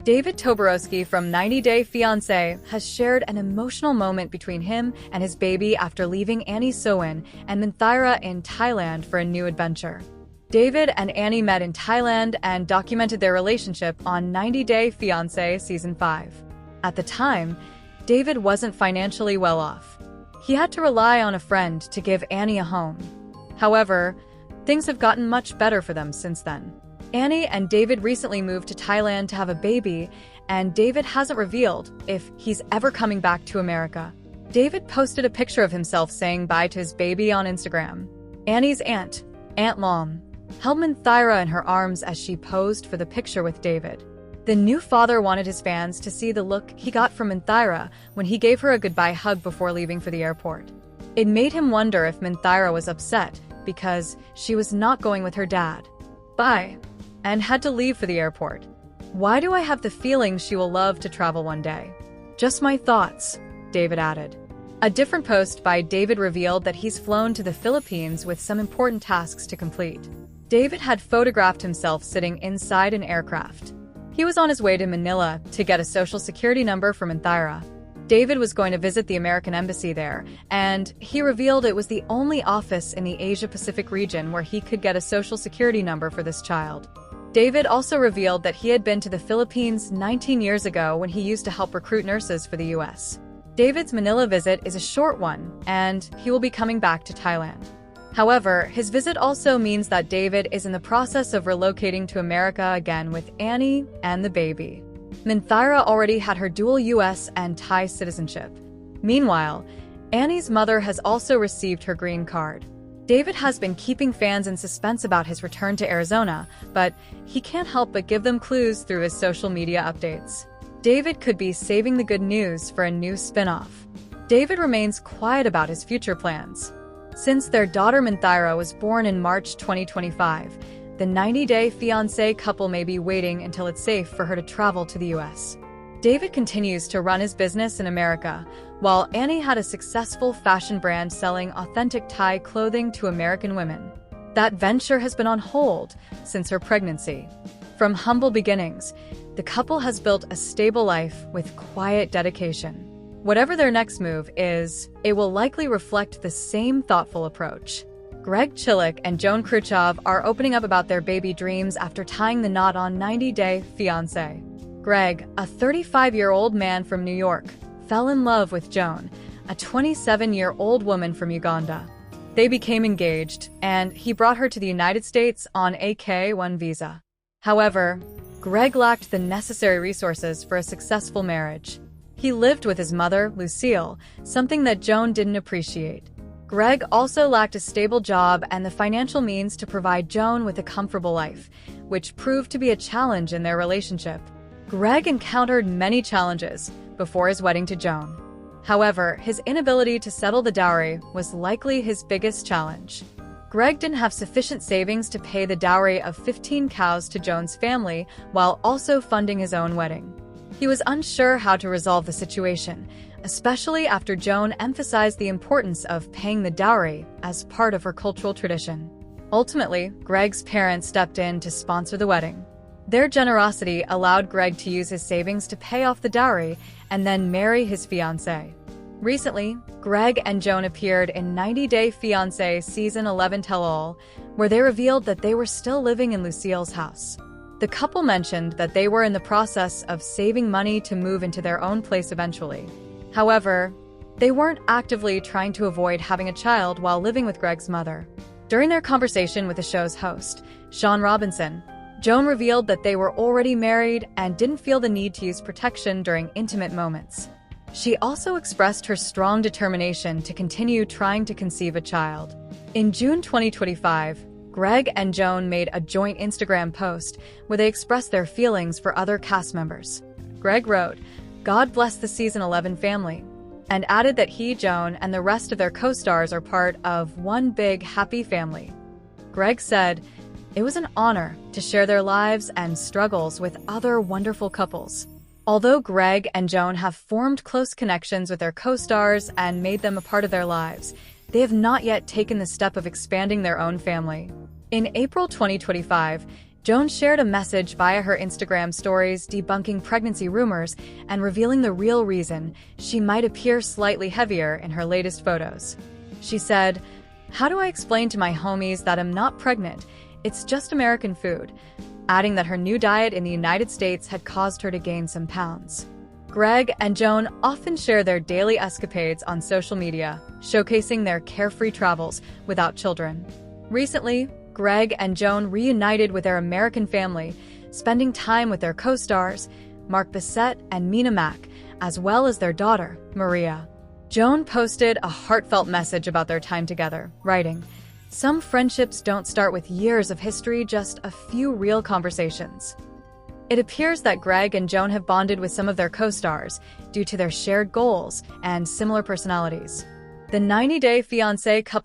David Toborowski from 90 Day Fiance has shared an emotional moment between him and his baby after leaving Annie Suwan and Minthira in Thailand for a new adventure. David and Annie met in Thailand and documented their relationship on 90 Day Fiance Season 5. At the time, David wasn't financially well off. He had to rely on a friend to give Annie a home. However, things have gotten much better for them since then. Annie and David recently moved to Thailand to have a baby, and David hasn't revealed if he's ever coming back to America. David posted a picture of himself saying bye to his baby on Instagram. Annie's aunt, Aunt Lom, held Minthira in her arms as she posed for the picture with David. The new father wanted his fans to see the look he got from Minthira when he gave her a goodbye hug before leaving for the airport. It made him wonder if Minthira was upset because she was not going with her dad. Bye. And had to leave for the airport. Why do I have the feeling she will love to travel one day? Just my thoughts, David added. A different post by David revealed that he's flown to the Philippines with some important tasks to complete. David had photographed himself sitting inside an aircraft. He was on his way to Manila to get a social security number for Minthira. David was going to visit the American embassy there, and he revealed it was the only office in the Asia-Pacific region where he could get a social security number for this child. David also revealed that he had been to the Philippines 19 years ago when he used to help recruit nurses for the US. David's Manila visit is a short one, and he will be coming back to Thailand. However, his visit also means that David is in the process of relocating to America again with Annie and the baby. Minthira already had her dual US and Thai citizenship. Meanwhile, Annie's mother has also received her green card. David has been keeping fans in suspense about his return to Arizona, but he can't help but give them clues through his social media updates. David could be saving the good news for a new spin-off. David remains quiet about his future plans. Since their daughter Minthira was born in March 2025, the 90 Day Fiancé couple may be waiting until it's safe for her to travel to the US. David continues to run his business in America, while Annie had a successful fashion brand selling authentic Thai clothing to American women. That venture has been on hold since her pregnancy. From humble beginnings, the couple has built a stable life with quiet dedication. Whatever their next move is, it will likely reflect the same thoughtful approach. Greg Chilik and Joan Khrushchev are opening up about their baby dreams after tying the knot on 90 Day Fiancé. Greg, a 35-year-old man from New York, fell in love with Joan, a 27-year-old woman from Uganda. They became engaged, and he brought her to the United States on a K-1 visa. However, Greg lacked the necessary resources for a successful marriage. He lived with his mother, Lucille, something that Joan didn't appreciate. Greg also lacked a stable job and the financial means to provide Joan with a comfortable life, which proved to be a challenge in their relationship. Greg encountered many challenges before his wedding to Joan. However, his inability to settle the dowry was likely his biggest challenge. Greg didn't have sufficient savings to pay the dowry of 15 cows to Joan's family while also funding his own wedding. He was unsure how to resolve the situation, especially after Joan emphasized the importance of paying the dowry as part of her cultural tradition. Ultimately, Greg's parents stepped in to sponsor the wedding. Their generosity allowed Greg to use his savings to pay off the dowry and then marry his fiancée. Recently, Greg and Joan appeared in 90 Day Fiancé Season 11 Tell-All, where they revealed that they were still living in Lucille's house. The couple mentioned that they were in the process of saving money to move into their own place eventually. However, they weren't actively trying to avoid having a child while living with Greg's mother. During their conversation with the show's host, Sean Robinson, Joan revealed that they were already married and didn't feel the need to use protection during intimate moments. She also expressed her strong determination to continue trying to conceive a child. In June 2025, Greg and Joan made a joint Instagram post where they expressed their feelings for other cast members. Greg wrote, "God bless the Season 11 family," and added that he, Joan, and the rest of their co-stars are part of one big happy family. Greg said, "It was an honor to share their lives and struggles with other wonderful couples." Although Greg and Joan have formed close connections with their co-stars and made them a part of their lives, they have not yet taken the step of expanding their own family. In April 2025, Joan shared a message via her Instagram stories debunking pregnancy rumors and revealing the real reason she might appear slightly heavier in her latest photos. She said, "How do I explain to my homies that I'm not pregnant? It's just American food," adding that her new diet in the United States had caused her to gain some pounds. Greg and Joan often share their daily escapades on social media, showcasing their carefree travels without children. Recently, Greg and Joan reunited with their American family, spending time with their co-stars, Mark Bissett and Mina Mack, as well as their daughter, Maria. Joan posted a heartfelt message about their time together, writing, "Some friendships don't start with years of history, just a few real conversations." It appears that Greg and Joan have bonded with some of their co-stars due to their shared goals and similar personalities. The 90 Day Fiancé couple